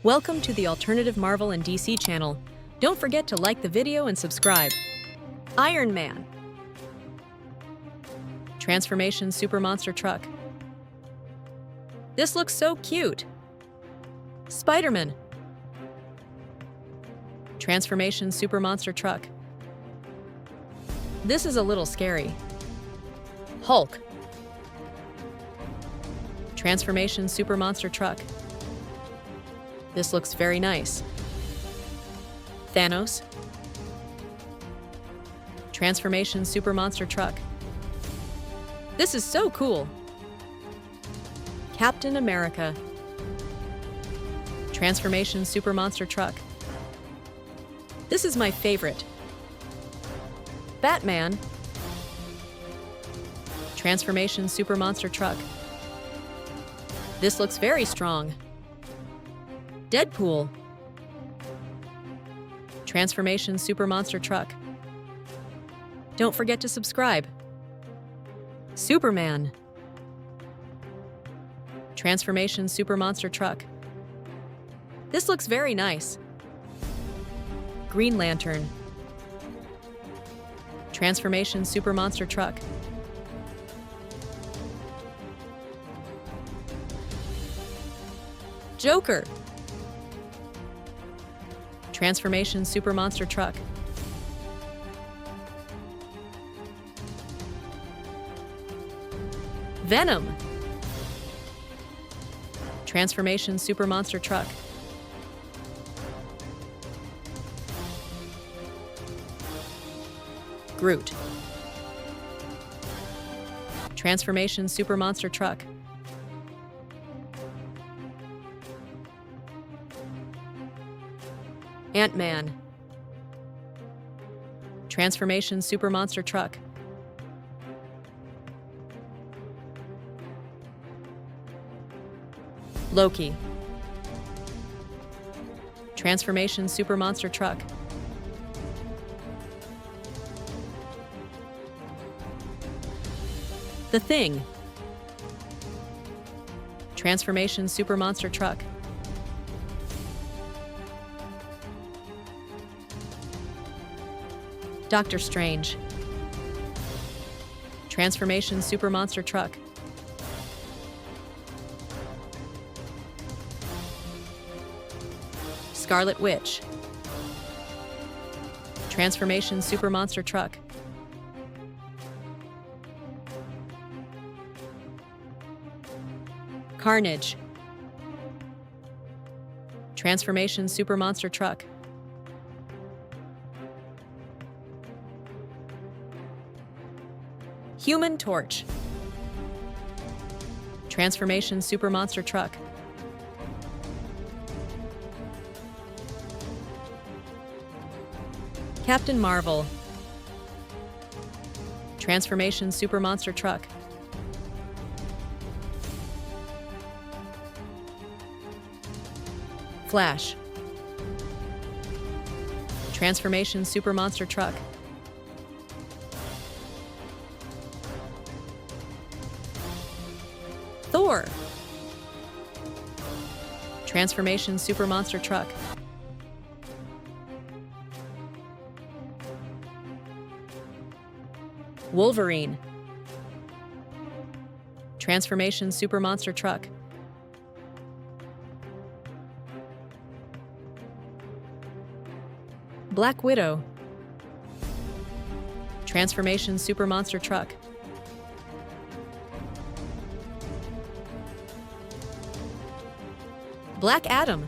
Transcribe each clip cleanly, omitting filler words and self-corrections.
Welcome to the Alternative Marvel and DC channel. Don't forget to like the video and subscribe. Iron Man. Transformation Super Monster Truck. This looks so cute. Spider-Man. Transformation Super Monster Truck. This is a little scary. Hulk. Transformation Super Monster Truck. This looks very nice. Thanos. Transformation Super Monster Truck. This is so cool. Captain America. Transformation Super Monster Truck. This is my favorite. Batman. Transformation Super Monster Truck. This looks very strong. Deadpool. Transformation Super Monster Truck. Don't forget to subscribe. Superman. Transformation Super Monster Truck. This looks very nice. Green Lantern. Transformation Super Monster Truck. Joker. Transformation Super Monster Truck. Venom. Transformation Super Monster Truck. Groot. Transformation Super Monster Truck. Ant-Man. Transformation Super Monster Truck. Loki. Transformation Super Monster Truck. The Thing. Transformation Super Monster Truck. Doctor Strange. Transformation Super Monster Truck. Scarlet Witch. Transformation Super Monster Truck. Carnage. Transformation Super Monster Truck. Human Torch. Transformation Super Monster Truck. Captain Marvel. Transformation Super Monster Truck. Flash. Transformation Super Monster Truck. Thor. Transformation Super Monster Truck. Wolverine. Transformation Super Monster Truck. Black Widow. Transformation Super Monster Truck. Black Adam.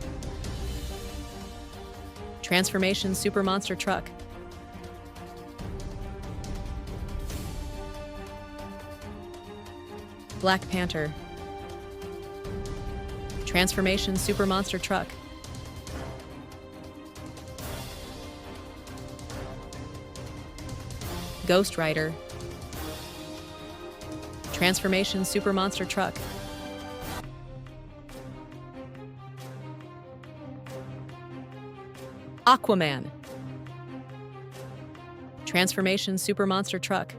Transformation Super Monster Truck. Black Panther. Transformation Super Monster Truck. Ghost Rider. Transformation Super Monster Truck. Aquaman. Transformation Super Monster Truck.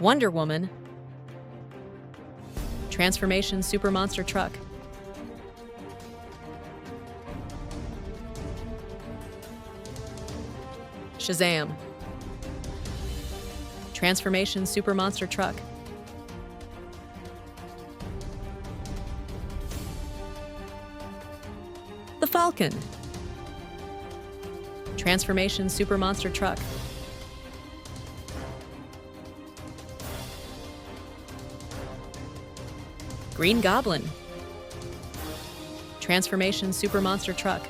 Wonder Woman. Transformation Super Monster Truck. Shazam! Transformation Super Monster Truck. The Falcon. Transformation Super Monster Truck. Green Goblin. Transformation Super Monster Truck.